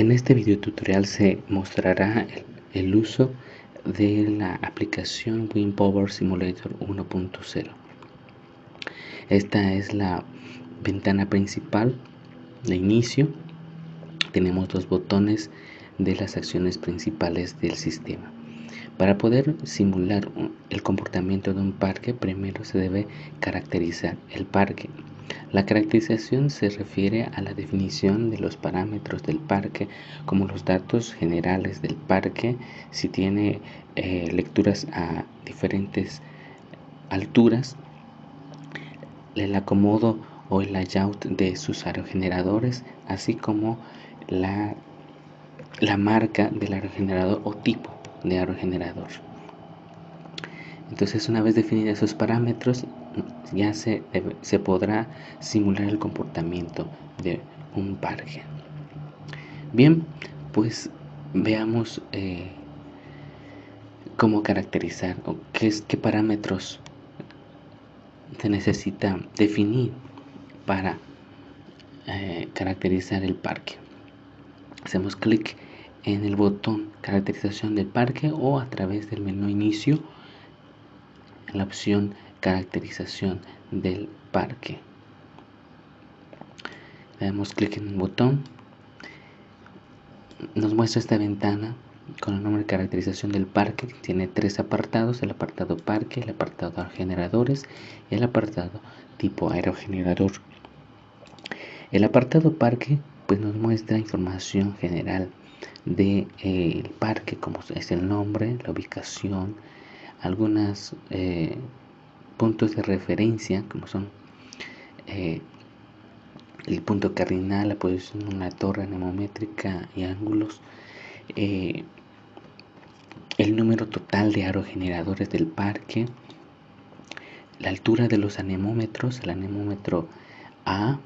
En este video tutorial se mostrará el uso de la aplicación WinPower Simulator 1.0. Esta es la ventana principal de inicio. Tenemos dos botones de las acciones principales del sistema. Para poder simular el comportamiento de un parque, primero se debe caracterizar el parque. La caracterización se refiere a la definición de los parámetros del parque, como los datos generales del parque, si tiene lecturas a diferentes alturas, el acomodo o el layout de sus aerogeneradores, así como la marca del aerogenerador o tipo de aerogenerador. Entonces, una vez definidos esos parámetros, ya se podrá simular el comportamiento de un parque. Bien, pues veamos cómo caracterizar o qué parámetros se necesita definir para caracterizar el parque. Hacemos clic en el botón caracterización del parque o a través del menú inicio en la opción caracterización del parque. Le damos clic en el botón, nos muestra esta ventana con el nombre de caracterización del parque. Tiene tres apartados: el apartado parque, el apartado aerogeneradores y el apartado tipo aerogenerador. El apartado parque pues nos muestra información general del parque, como es el nombre, la ubicación, algunos puntos de referencia, como son el punto cardinal, la posición de una torre anemométrica y ángulos, el número total de aerogeneradores del parque, la altura de los anemómetros, el anemómetro A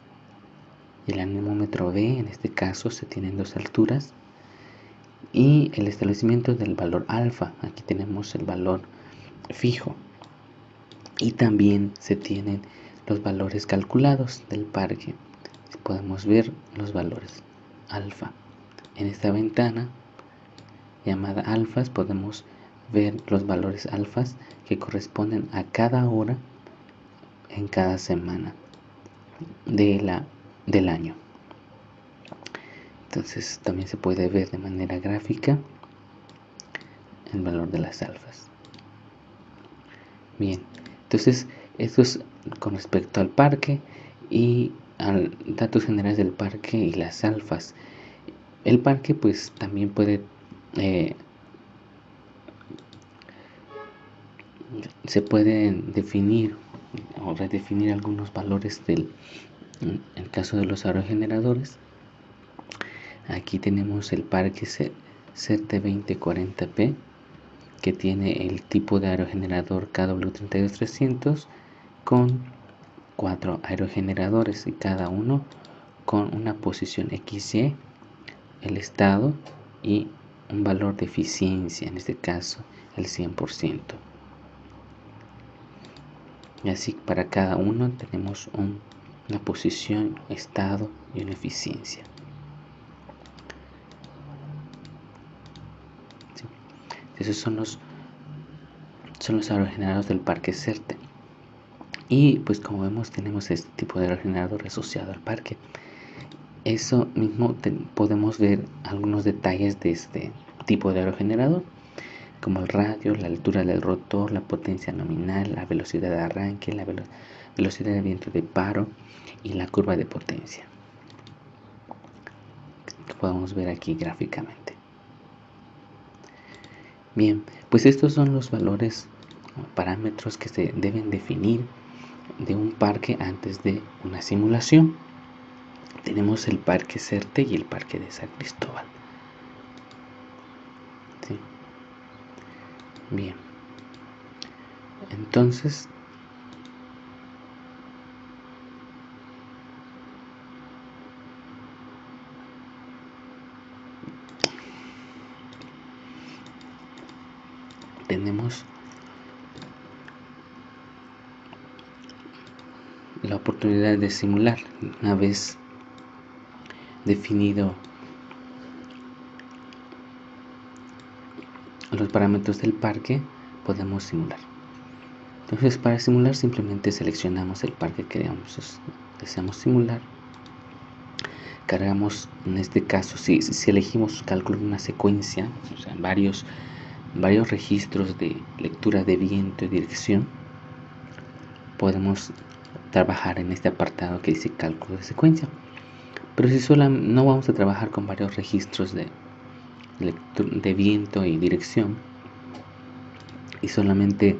y el anemómetro B. En este caso se tienen dos alturas, y el establecimiento del valor alfa. Aquí tenemos el valor fijo, y también se tienen los valores calculados del parque. Podemos ver los valores alfa. En esta ventana llamada alfas podemos ver los valores alfas que corresponden a cada hora en cada semana del año. Entonces también se puede ver de manera gráfica el valor de las alfas. Bien, entonces esto es con respecto al parque y a datos generales del parque y las alfas. El parque pues también puede se pueden definir o redefinir algunos valores en el caso de los aerogeneradores. Aquí tenemos el parque CERT2040P, que tiene el tipo de aerogenerador KW32300 con 4 aerogeneradores, y cada uno con una posición XY, el estado y un valor de eficiencia, en este caso el 100%. Y así para cada uno tenemos una posición, estado y una eficiencia. ¿Sí? Esos son los aerogeneradores del parque CERT. Y pues como vemos, tenemos este tipo de aerogenerador asociado al parque. Eso mismo podemos ver algunos detalles de este tipo de aerogenerador, como el radio, la altura del rotor, la potencia nominal, la velocidad de arranque, la velocidad de viento de paro y la curva de potencia, que podemos ver aquí gráficamente. Bien, pues estos son los valores o parámetros que se deben definir de un parque antes de una simulación. Tenemos el parque CERT y el parque de San Cristóbal. ¿Sí? Bien, entonces tenemos la oportunidad de simular. Una vez definido los parámetros del parque podemos simular. Entonces, para simular simplemente seleccionamos el parque que deseamos simular. Cargamos, en este caso, si elegimos cálculo en una secuencia, o sea, varios registros de lectura de viento y dirección, podemos trabajar en este apartado que dice cálculo de secuencia. Pero si no vamos a trabajar con varios registros de viento y dirección, y solamente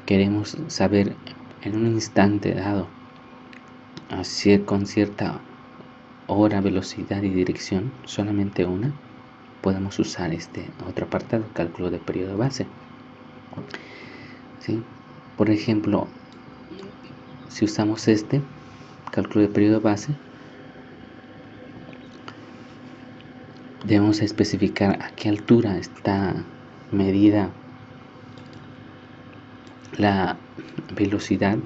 queremos saber en un instante dado, así con cierta hora, velocidad y dirección, solamente una, podemos usar este otro apartado, cálculo de periodo base. ¿Sí? Por ejemplo, si usamos este cálculo de periodo base, debemos especificar a qué altura está medida la velocidad,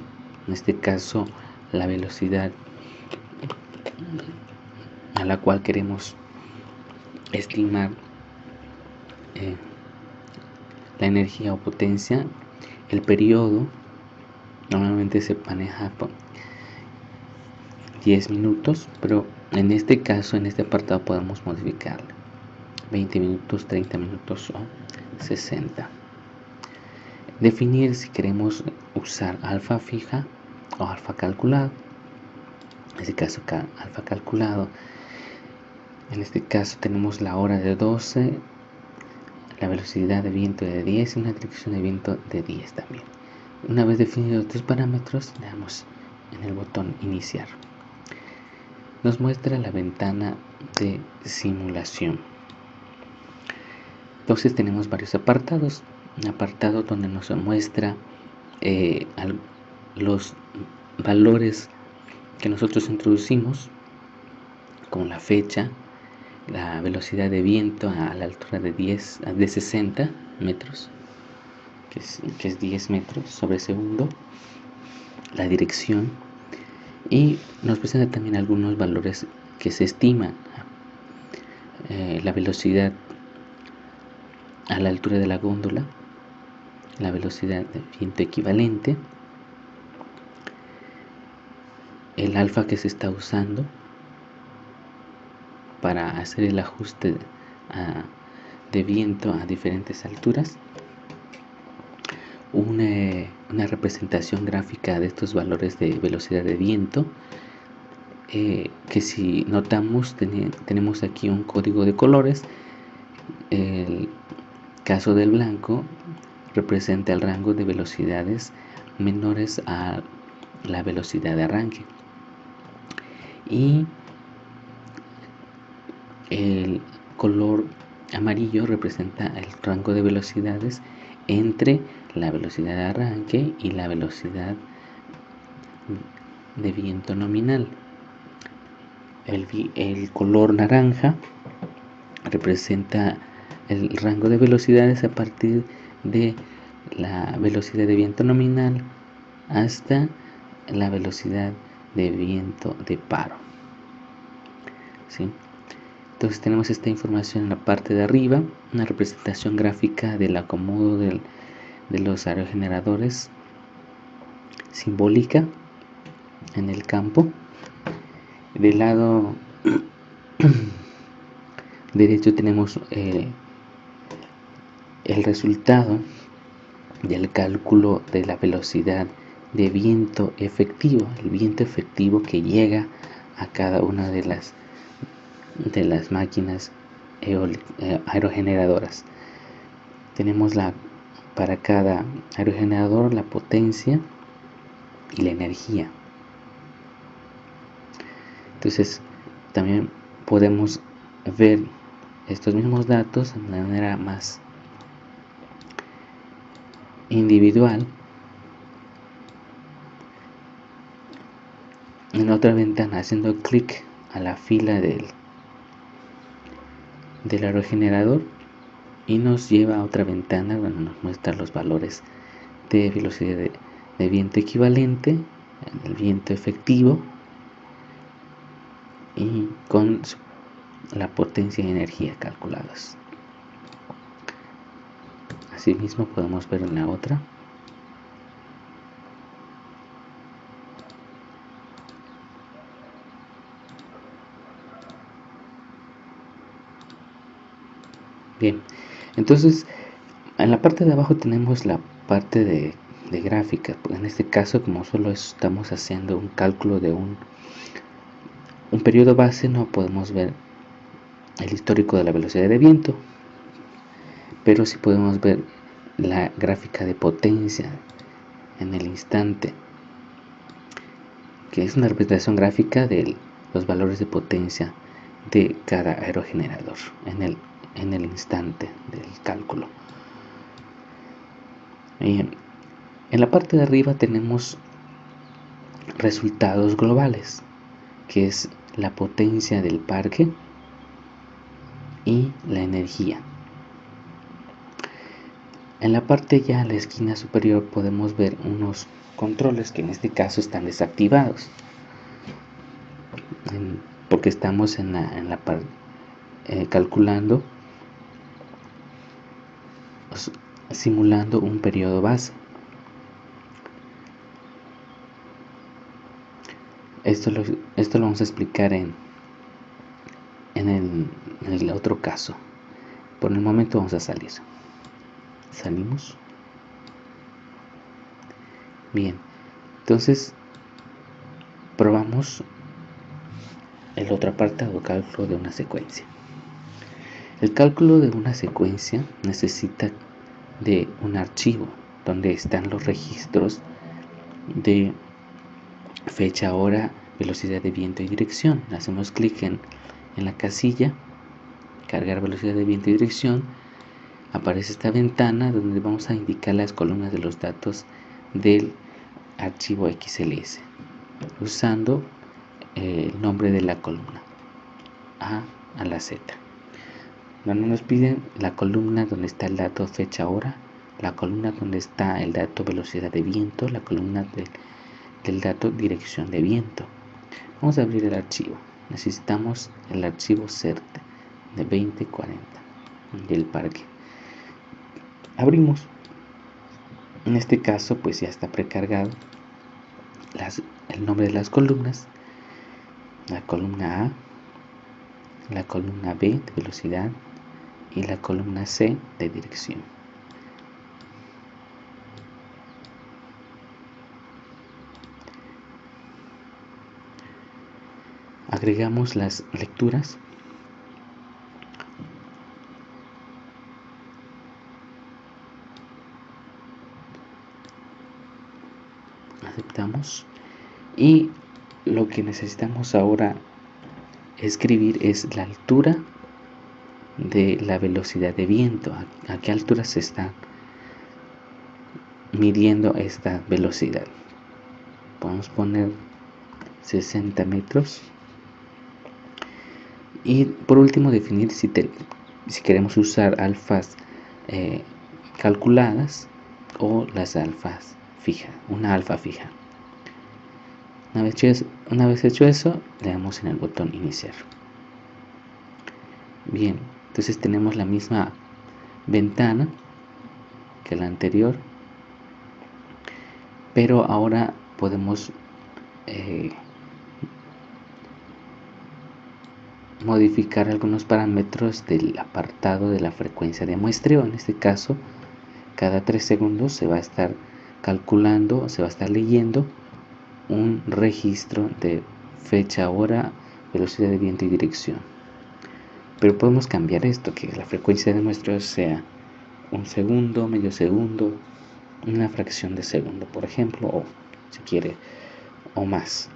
en este caso la velocidad a la cual queremos estimar la energía o potencia. El periodo normalmente se maneja por 10 minutos, pero en este caso, en este apartado, podemos modificarlo: 20 minutos, 30 minutos o 60. Definir si queremos usar alfa fija o alfa calculado. En este caso acá, alfa calculado. En este caso tenemos la hora de 12, la velocidad de viento de 10 y una dirección de viento de 10 también. Una vez definidos estos parámetros, le damos en el botón iniciar. Nos muestra la ventana de simulación. Entonces tenemos varios apartados. Un apartado donde nos muestra los valores que nosotros introducimos, como la fecha, la velocidad de viento a la altura de 60 metros, que es 10 metros sobre segundo, la dirección, y nos presenta también algunos valores que se estiman: la velocidad a la altura de la góndola, la velocidad de viento equivalente, el alfa que se está usando para hacer el ajuste de viento a diferentes alturas, una representación gráfica de estos valores de velocidad de viento, que si notamos tenemos aquí un código de colores. El caso del blanco representa el rango de velocidades menores a la velocidad de arranque, y el color amarillo representa el rango de velocidades entre la velocidad de arranque y la velocidad de viento nominal. El color naranja representa el rango de velocidades a partir de la velocidad de viento nominal hasta la velocidad de viento de paro. ¿Sí? Entonces tenemos esta información en la parte de arriba, una representación gráfica del acomodo de los aerogeneradores simbólica en el campo. Del lado derecho tenemos el resultado del cálculo de la velocidad de viento efectivo, el viento efectivo que llega a cada una de las máquinas aerogeneradoras. Tenemos para cada aerogenerador la potencia y la energía. Entonces también podemos ver estos mismos datos de manera más individual en otra ventana, haciendo clic a la fila del aerogenerador, y nos lleva a otra ventana donde nos muestra los valores de velocidad de viento equivalente, el viento efectivo, y con la potencia y energía calculadas. Asimismo podemos ver en la otra. Bien, entonces en la parte de abajo tenemos la parte de gráfica. En este caso, como solo estamos haciendo un cálculo de un periodo base, no podemos ver el histórico de la velocidad de viento, pero sí podemos ver la gráfica de potencia en el instante, que es una representación gráfica de los valores de potencia de cada aerogenerador en el instante del cálculo. En la parte de arriba tenemos resultados globales, que es la potencia del parque y la energía. En la parte ya a la esquina superior podemos ver unos controles que en este caso están desactivados, porque estamos en la parte calculando, simulando un periodo base. Esto lo vamos a explicar en el otro caso. Por el momento vamos a salir. Salimos. Bien, entonces probamos el otro apartado, cálculo de una secuencia. El cálculo de una secuencia necesita de un archivo donde están los registros de fecha, hora, velocidad de viento y dirección. Hacemos clic en la casilla, cargar velocidad de viento y dirección. Aparece esta ventana donde vamos a indicar las columnas de los datos del archivo XLS usando el nombre de la columna a la Z. Donde nos piden la columna donde está el dato fecha, hora, la columna donde está el dato velocidad de viento, la columna del dato dirección de viento. Vamos a abrir el archivo. Necesitamos el archivo CERT de 2040 del parque. Abrimos. En este caso pues ya está precargado el nombre de las columnas, la columna A, la columna B de velocidad y la columna C de dirección. Agregamos las lecturas. Aceptamos. Y lo que necesitamos ahora escribir es la altura de la velocidad de viento. ¿A qué altura se está midiendo esta velocidad? Podemos poner 60 metros. Y por último definir si queremos usar alfas calculadas o las alfas fijas, una alfa fija. Una vez hecho eso, le damos en el botón iniciar. Bien, entonces tenemos la misma ventana que la anterior, pero ahora podemos modificar algunos parámetros del apartado de la frecuencia de muestreo. En este caso, cada 3 segundos se va a estar calculando, se va a estar leyendo un registro de fecha, hora, velocidad de viento y dirección. Pero podemos cambiar esto, que la frecuencia de muestreo sea 1 segundo, medio segundo, una fracción de segundo, por ejemplo, o si quiere, o más.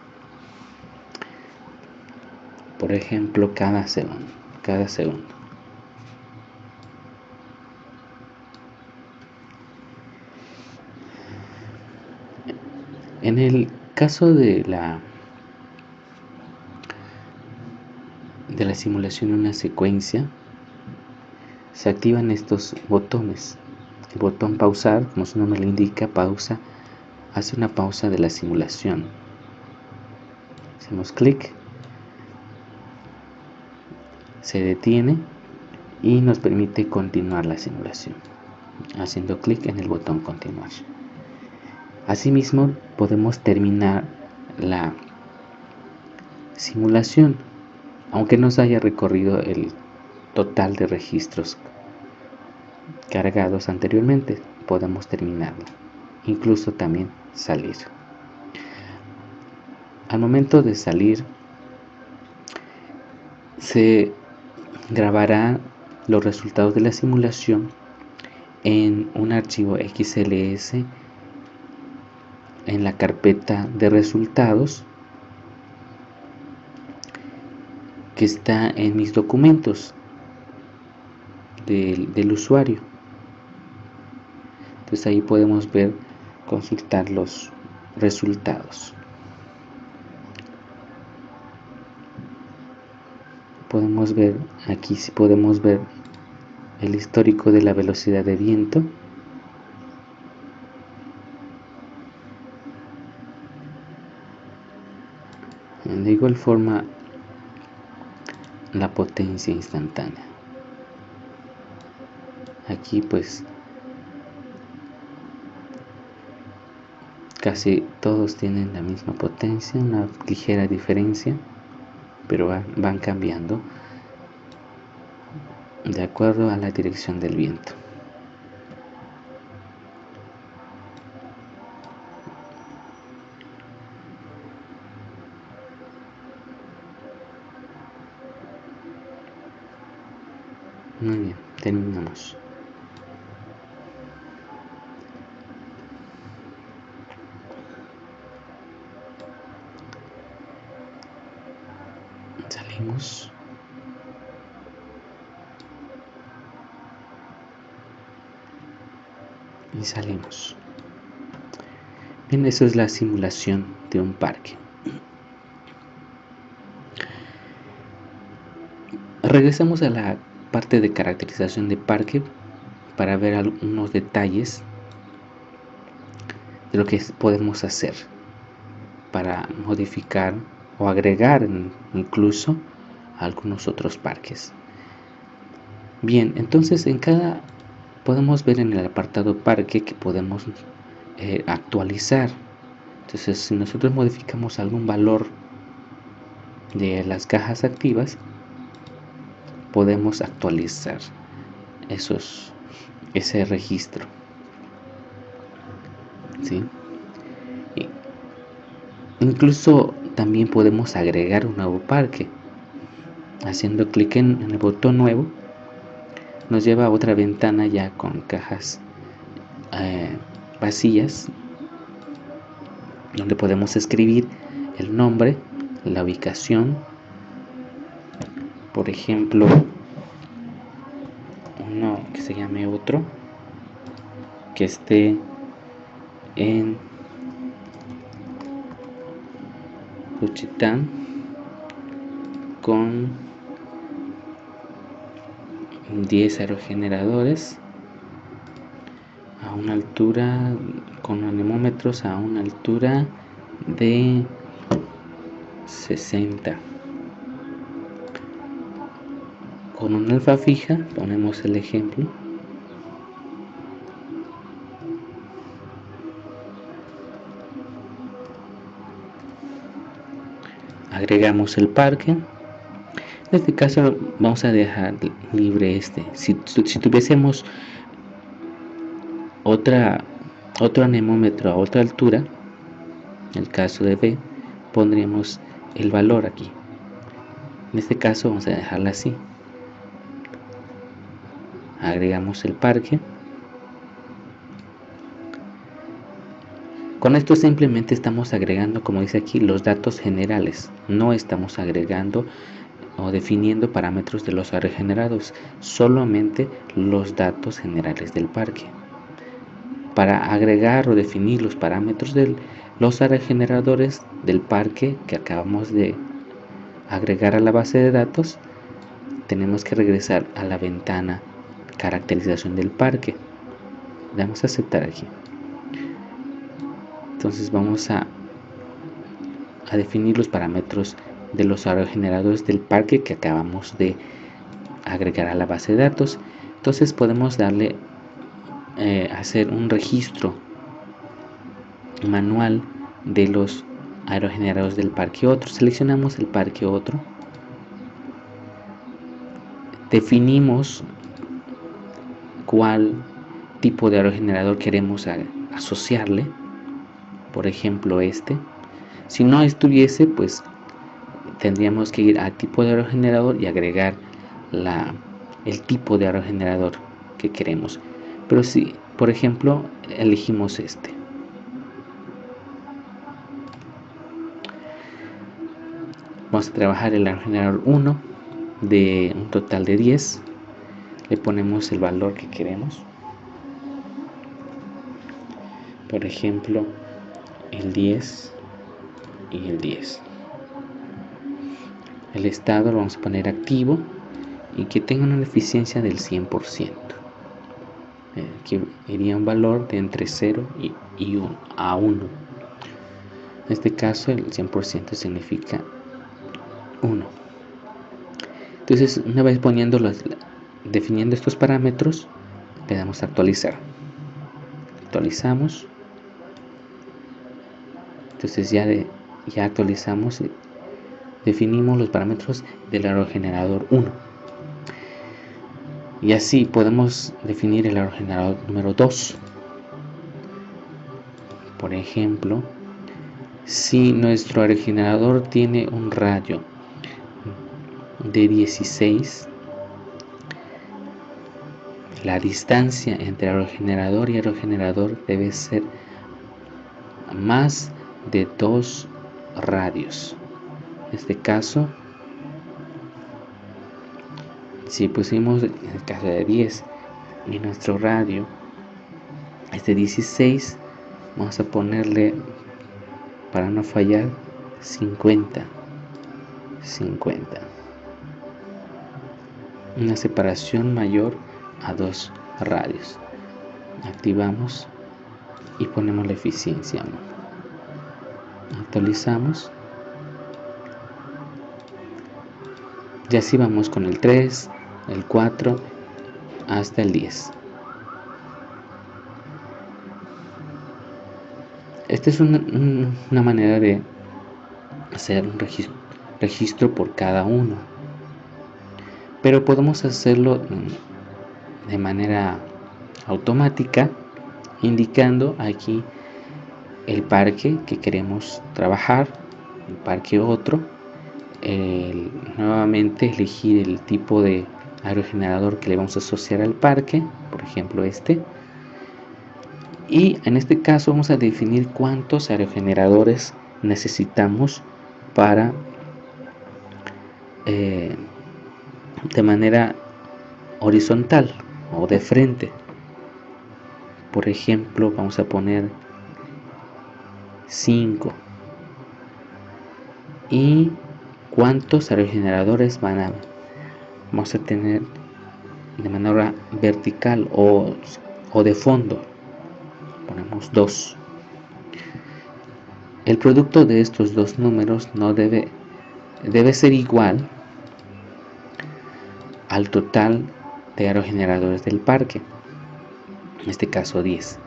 Por ejemplo, cada segundo. En el caso de la simulación de una secuencia, se activan estos botones. El botón pausar, como su nombre le indica, pausa, hace una pausa de la simulación. Hacemos clic, se detiene y nos permite continuar la simulación. haciendo clic en el botón continuar. Asimismo, podemos terminar la simulación, aunque nos haya recorrido el total de registros cargados anteriormente. Podemos terminarlo, incluso también salir. Al momento de salir, se grabará los resultados de la simulación en un archivo XLS en la carpeta de resultados que está en mis documentos del usuario. Entonces ahí podemos ver, consultar los resultados. Podemos ver aquí, si podemos ver el histórico de la velocidad de viento. De igual forma, la potencia instantánea. Aquí pues casi todos tienen la misma potencia, una ligera diferencia, pero van cambiando de acuerdo a la dirección del viento. Muy bien, terminamos. Salimos. Y salimos. Bien, eso es la simulación de un parque. Regresamos a la parte de caracterización de parque para ver algunos detalles de lo que podemos hacer para modificar o agregar incluso algunos otros parques. Bien, entonces podemos ver en el apartado parque que podemos actualizar. Entonces, si nosotros modificamos algún valor de las cajas activas, podemos actualizar ese registro, ¿sí? Incluso también podemos agregar un nuevo parque. Haciendo clic en el botón nuevo, nos lleva a otra ventana ya con cajas vacías, donde podemos escribir el nombre, la ubicación. Por ejemplo, uno que se llame otro, que esté en Juchitán con 10 aerogeneradores a una altura, con anemómetros a una altura de 60. Con un alfa fija, ponemos el ejemplo. Agregamos el parque. En este caso vamos a dejar libre este. Si tuviésemos otro anemómetro a otra altura, en el caso de B, pondríamos el valor aquí. En este caso vamos a dejarla así. Agregamos el parque. Con esto simplemente estamos agregando, como dice aquí, los datos generales. No estamos agregando o definiendo parámetros de los aerogenerados, solamente los datos generales del parque. Para agregar o definir los parámetros de los aerogeneradores del parque que acabamos de agregar a la base de datos, tenemos que regresar a la ventana caracterización del parque. Le damos a aceptar aquí. Entonces vamos a definir los parámetros de los aerogeneradores del parque que acabamos de agregar a la base de datos. Entonces podemos darle hacer un registro manual de los aerogeneradores del parque otro. Seleccionamos el parque otro, definimos cuál tipo de aerogenerador queremos asociarle, por ejemplo si no estuviese, pues tendríamos que ir a tipo de aerogenerador y agregar el tipo de aerogenerador que queremos. Pero si, por ejemplo, elegimos vamos a trabajar el aerogenerador 1 de un total de 10. Le ponemos el valor que queremos. Por ejemplo, el 10 y el 10. El estado lo vamos a poner activo y que tenga una eficiencia del 100%. Aquí iría un valor de entre 0 y 1 a 1. En este caso el 100% significa 1. Entonces, una vez definiendo estos parámetros, le damos a actualizar. Actualizamos. Entonces ya actualizamos, definimos los parámetros del aerogenerador 1. Y así podemos definir el aerogenerador número 2. Por ejemplo, si nuestro aerogenerador tiene un radio de 16, la distancia entre aerogenerador y aerogenerador debe ser más de 2 radios. En este caso, si pusimos en el caso de 10 y nuestro radio es de 16, vamos a ponerle, para no fallar, 50. Una separación mayor a 2 radios. Activamos y ponemos la eficiencia 1. Actualizamos. Y así vamos con el 3, el 4 hasta el 10. Esta es una manera de hacer un registro por cada uno, pero podemos hacerlo de manera automática, indicando aquí el parque que queremos trabajar, el parque otro, nuevamente elegir el tipo de aerogenerador que le vamos a asociar al parque, por ejemplo y en este caso vamos a definir cuántos aerogeneradores necesitamos para de manera horizontal o de frente. Por ejemplo, vamos a poner 5. ¿Y cuántos aerogeneradores vamos a tener de manera vertical o de fondo? Ponemos 2. El producto de estos dos números debe ser igual al total de aerogeneradores del parque, en este caso 10.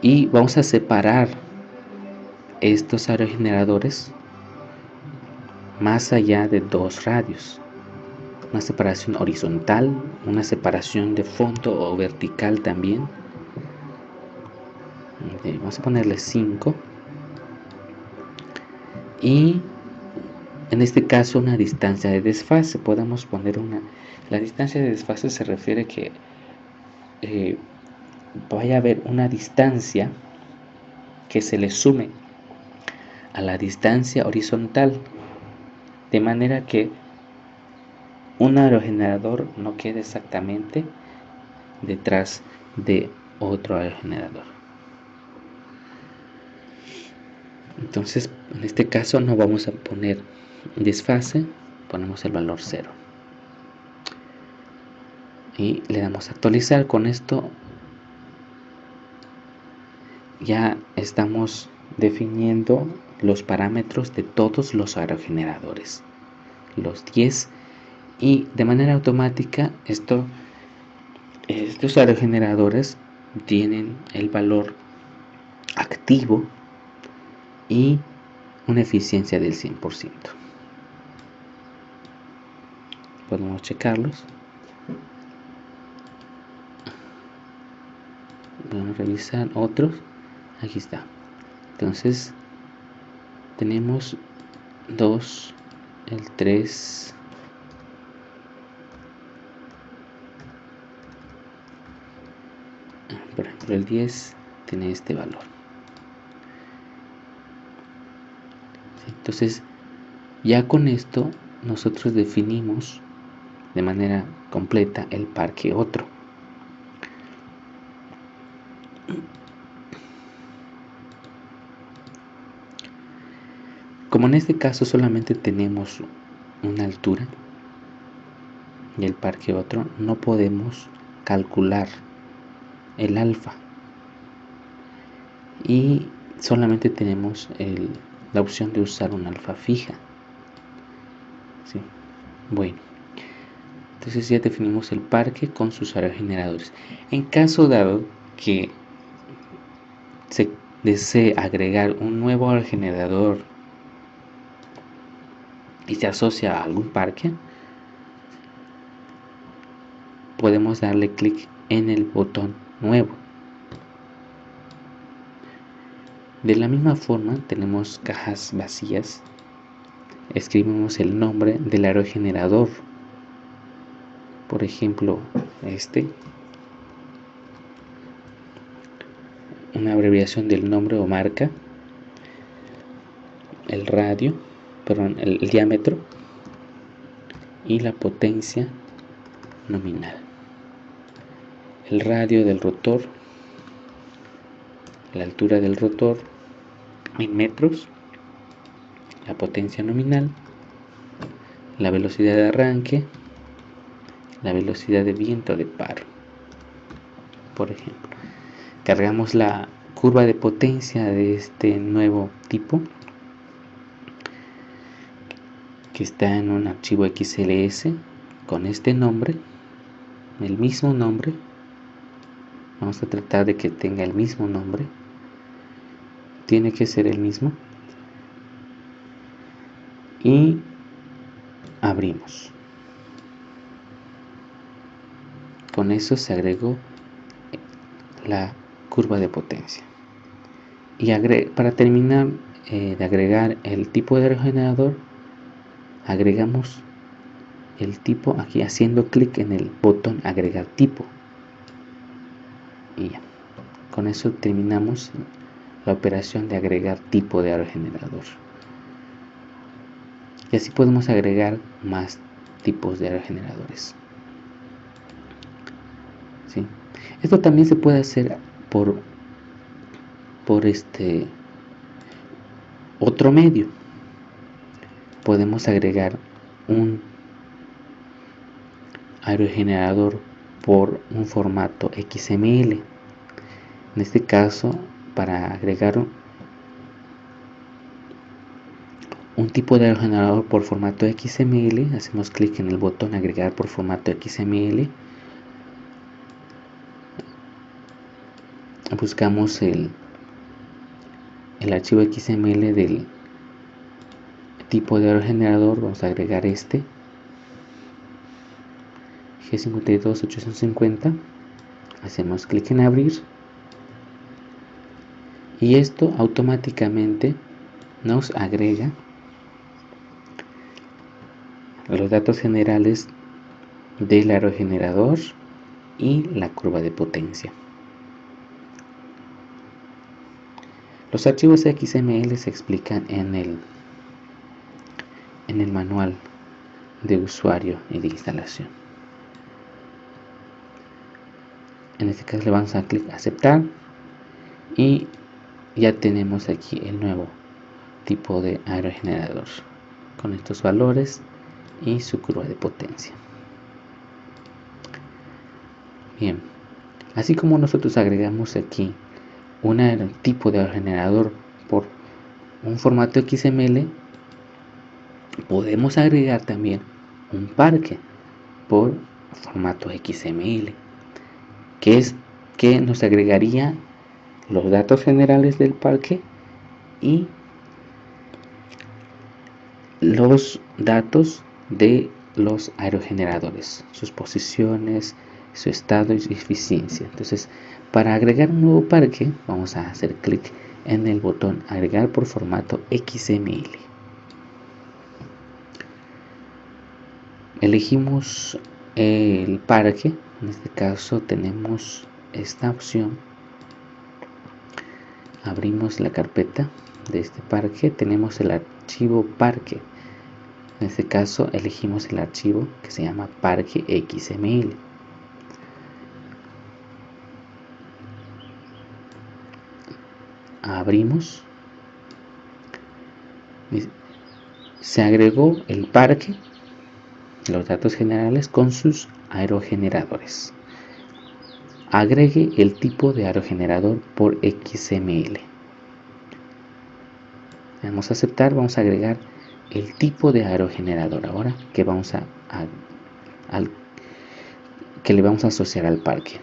Y vamos a separar estos aerogeneradores más allá de 2 radios. Una separación horizontal, una separación de fondo o vertical también. Vamos a ponerle 5. Y en este caso una distancia de desfase. Podemos poner la distancia de desfase se refiere que vaya a haber una distancia que se le sume a la distancia horizontal, de manera que un aerogenerador no quede exactamente detrás de otro aerogenerador. Entonces, en este caso no vamos a poner desfase, ponemos el valor 0 y le damos a actualizar. Con esto ya estamos definiendo los parámetros de todos los aerogeneradores, los 10, y de manera automática estos aerogeneradores tienen el valor activo y una eficiencia del 100%. Podemos checarlos. Vamos a revisar otros. Aquí está. Entonces tenemos 2, el 3, por ejemplo el 10 tiene este valor. Entonces ya con esto nosotros definimos de manera completa el parque otro. Como en este caso solamente tenemos una altura y el parque otro, no podemos calcular el alfa y solamente tenemos la opción de usar un alfa fija. ¿Sí? Bueno, entonces ya definimos el parque con sus aerogeneradores. En caso dado que se desee agregar un nuevo aerogenerador y se asocia a algún parque, podemos darle clic en el botón nuevo. De la misma forma tenemos cajas vacías. Escribimos el nombre del aerogenerador, por ejemplo una abreviación del nombre o marca, el radio, el diámetro y la potencia nominal. El radio del rotor, la altura del rotor en metros, la potencia nominal, la velocidad de arranque, la velocidad de viento de paro. Por ejemplo, cargamos la curva de potencia de este nuevo tipo que está en un archivo XLS con este nombre, el mismo nombre. Vamos a tratar de que tenga el mismo nombre, tiene que ser el mismo, y abrimos. Con eso se agregó la curva de potencia. Y para terminar de agregar el tipo de aerogenerador, agregamos el tipo aquí haciendo clic en el botón agregar tipo. Y ya, con eso terminamos la operación de agregar tipo de aerogenerador. Y así podemos agregar más tipos de aerogeneradores. ¿Sí? Esto también se puede hacer por otro medio. Podemos agregar un aerogenerador por un formato XML. En este caso, para agregar un tipo de aerogenerador por formato XML, hacemos clic en el botón agregar por formato XML, buscamos el archivo XML del tipo de aerogenerador, vamos a agregar este G52850, hacemos clic en abrir y esto automáticamente nos agrega los datos generales del aerogenerador y la curva de potencia. Los archivos XML se explican en el manual de usuario y de instalación. En este caso le vamos a clic aceptar y ya tenemos aquí el nuevo tipo de aerogenerador con estos valores y su curva de potencia. Bien, así como nosotros agregamos aquí un tipo de aerogenerador por un formato XML, podemos agregar también un parque por formato XML, que es que nos agregaría los datos generales del parque y los datos de los aerogeneradores, sus posiciones, su estado y su eficiencia. Entonces, para agregar un nuevo parque, vamos a hacer clic en el botón agregar por formato XML. Elegimos el parque, en este caso tenemos esta opción. Abrimos la carpeta de este parque, tenemos el archivo parque. En este caso elegimos el archivo que se llama parque XML. Abrimos. Se agregó el parque, los datos generales con sus aerogeneradores. Agregue el tipo de aerogenerador por XML. Vamos a aceptar, vamos a agregar el tipo de aerogenerador ahora que que le vamos a asociar al parque.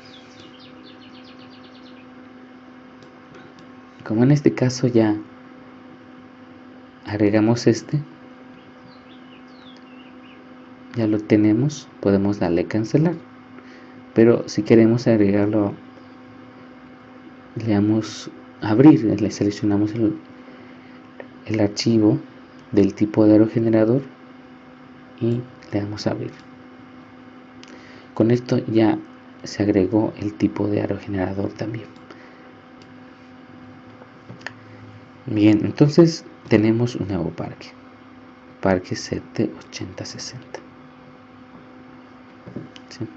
Como en este caso ya agregamos ya lo tenemos, podemos darle cancelar. Pero si queremos agregarlo, le damos abrir, le seleccionamos el archivo del tipo de aerogenerador y le damos a abrir. Con esto ya se agregó el tipo de aerogenerador también. Bien, entonces tenemos un nuevo parque CT8060. ¿Sí?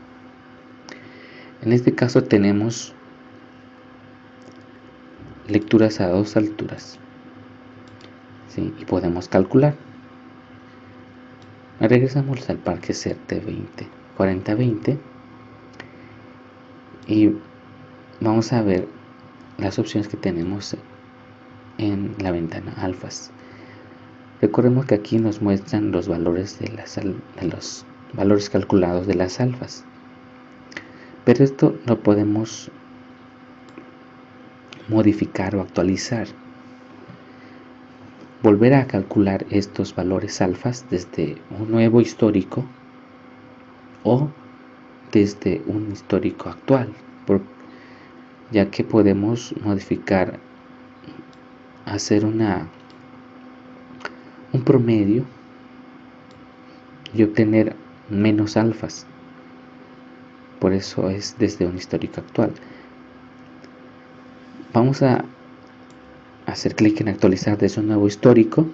En este caso tenemos lecturas a 2 alturas, ¿sí? Y podemos calcular. Regresamos al parque CT4020 y vamos a ver las opciones que tenemos en la ventana alfas. Recordemos que aquí nos muestran los valores de los valores calculados de las alfas, pero esto lo podemos modificar o actualizar. Volver a calcular estos valores alfas desde un nuevo histórico o desde un histórico actual, ya que podemos modificar, hacer un promedio y obtener menos alfas. Por eso es desde un histórico actual. Vamos a hacer clic en actualizar desde un nuevo histórico.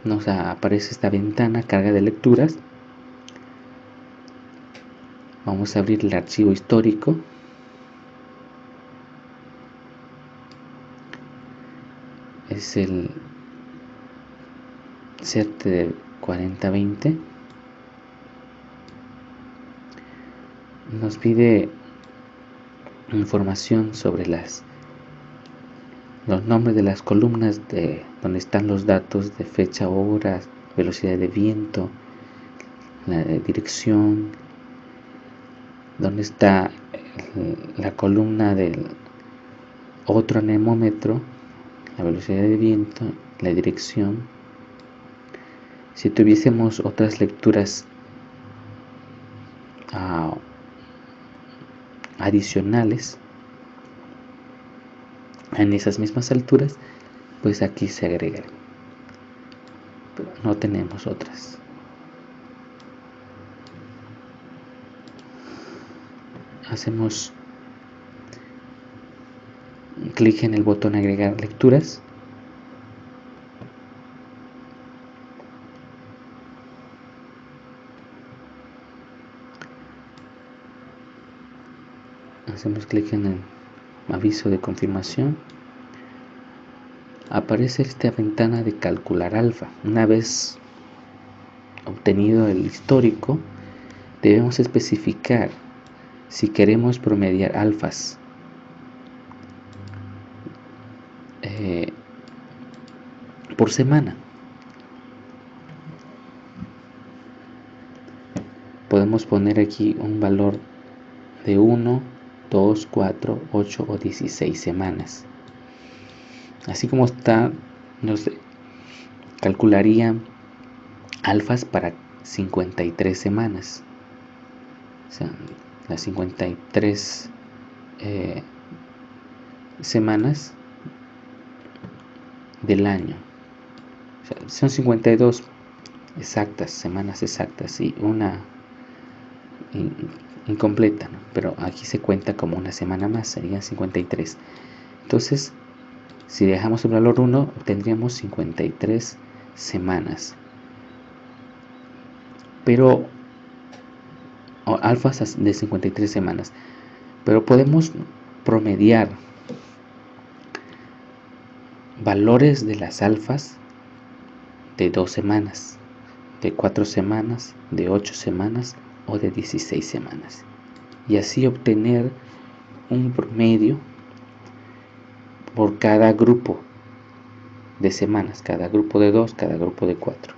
Nos aparece esta ventana carga de lecturas. Vamos a abrir el archivo histórico. Es el CT4020. Nos pide información sobre los nombres de las columnas de donde están los datos de fecha, horas, velocidad de viento, la dirección, donde está la columna del otro anemómetro, la velocidad de viento, la dirección. Si tuviésemos otras lecturas adicionales en esas mismas alturas, pues aquí se agregan, pero no tenemos otras. Hacemos clic en el botón agregar lecturas. Hacemos clic en el aviso de confirmación. Aparece esta ventana de calcular alfa. Una vez obtenido el histórico, debemos especificar si queremos promediar alfas por semana. Podemos poner aquí un valor de 1, 2, 4, 8 o 16 semanas. Así como está, nos calcularía alfas para 53 semanas. O sea, las 53 semanas del año. O sea, son 52 exactas, semanas exactas, y una incompleta, ¿no? Pero aquí se cuenta como una semana más, serían 53. Entonces, si dejamos el valor 1, obtendríamos 53 semanas. Pero, alfas de 53 semanas. Pero podemos promediar valores de las alfas de 2 semanas, de 4 semanas, de 8 semanas o de 16 semanas. Y así obtener un promedio por cada grupo de semanas, cada grupo de 2, cada grupo de 4.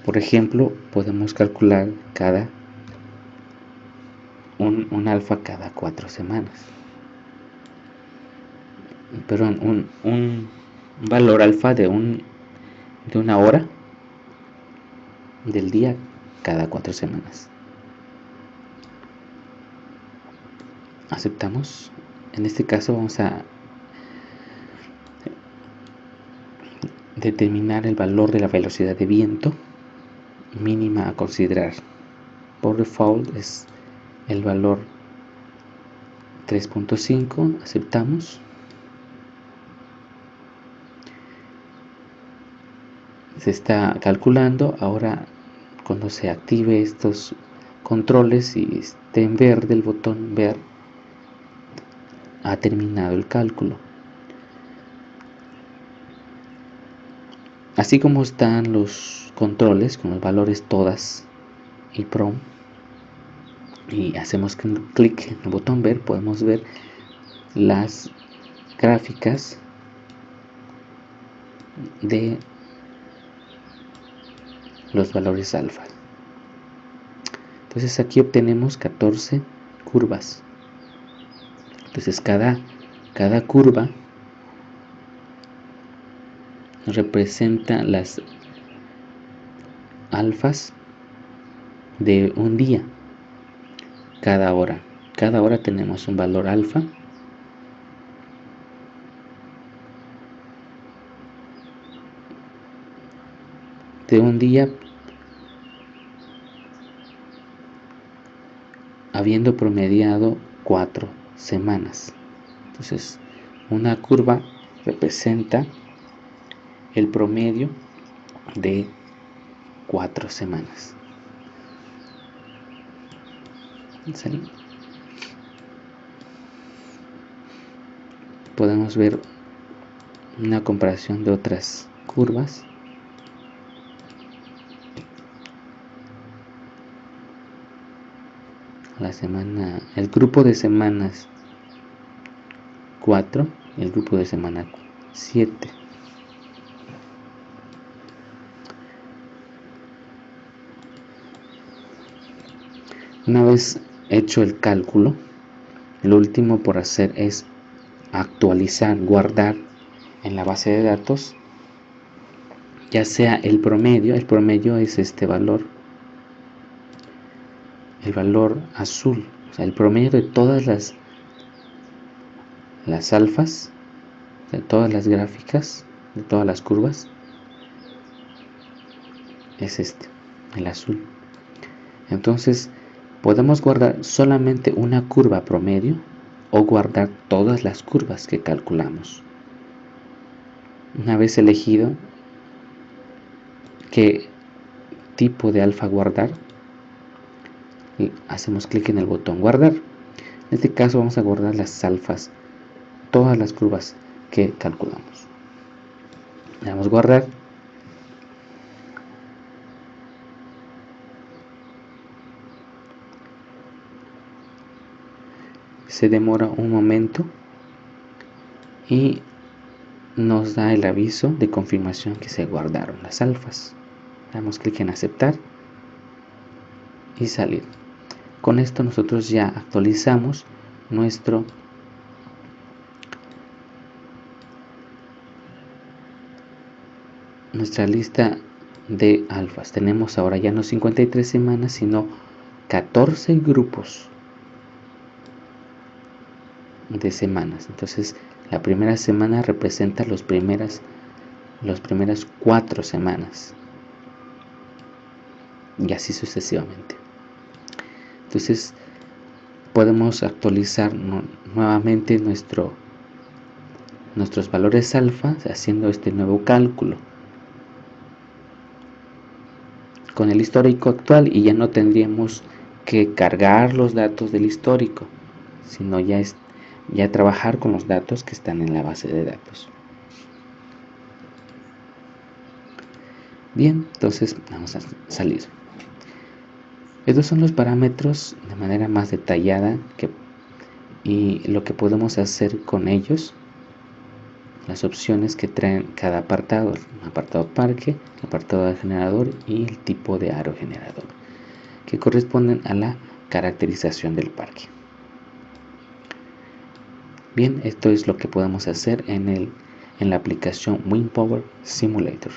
Por ejemplo, podemos calcular un alfa cada 4 semanas. Perdón, un valor alfa de una hora del día cada 4 semanas. Aceptamos. En este caso vamos a determinar el valor de la velocidad de viento mínima a considerar. Por default es el valor 3.5. Aceptamos. Se está calculando. Ahora, cuando se active estos controles y esté en verde el botón ver, ha terminado el cálculo. Así como están los controles con los valores todas y prom, y hacemos clic en el botón ver, podemos ver las gráficas de los valores alfa. Entonces aquí obtenemos 14 curvas. Entonces cada curva representa las alfas de un día. Cada hora tenemos un valor alfa. De un día, habiendo promediado 4 semanas. Entonces, una curva representa el promedio de 4 semanas. ¿Sí? Podemos ver una comparación de otras curvas. El grupo de semanas 4 y el grupo de semana 7. Una vez hecho el cálculo, lo último por hacer es actualizar, guardar en la base de datos, ya sea el promedio es este valor, el valor azul, o sea, el promedio de todas las alfas, de todas las gráficas, de todas las curvas, es el azul. Entonces podemos guardar solamente una curva promedio o guardar todas las curvas que calculamos. Una vez elegido qué tipo de alfa guardar, hacemos clic en el botón guardar. En este caso vamos a guardar las alfas, todas las curvas que calculamos. Le damos guardar. Se demora un momento y nos da el aviso de confirmación que se guardaron las alfas. Damos clic en aceptar y salir. Con esto nosotros ya actualizamos nuestra lista de alfas. Tenemos ahora ya no 53 semanas, sino 14 grupos de semanas. Entonces la primera semana representa las primeras 4 semanas, y así sucesivamente. Entonces podemos actualizar nuevamente nuestros valores alfa haciendo este nuevo cálculo con el histórico actual, y ya no tendríamos que cargar los datos del histórico, sino ya trabajar con los datos que están en la base de datos. Bien, entonces vamos a salir. Estos son los parámetros de manera más detallada y lo que podemos hacer con ellos, las opciones que traen cada apartado: el apartado parque, el apartado de generador y el tipo de aro generador, que corresponden a la caracterización del parque. Bien, esto es lo que podemos hacer en la aplicación WinPower Simulator.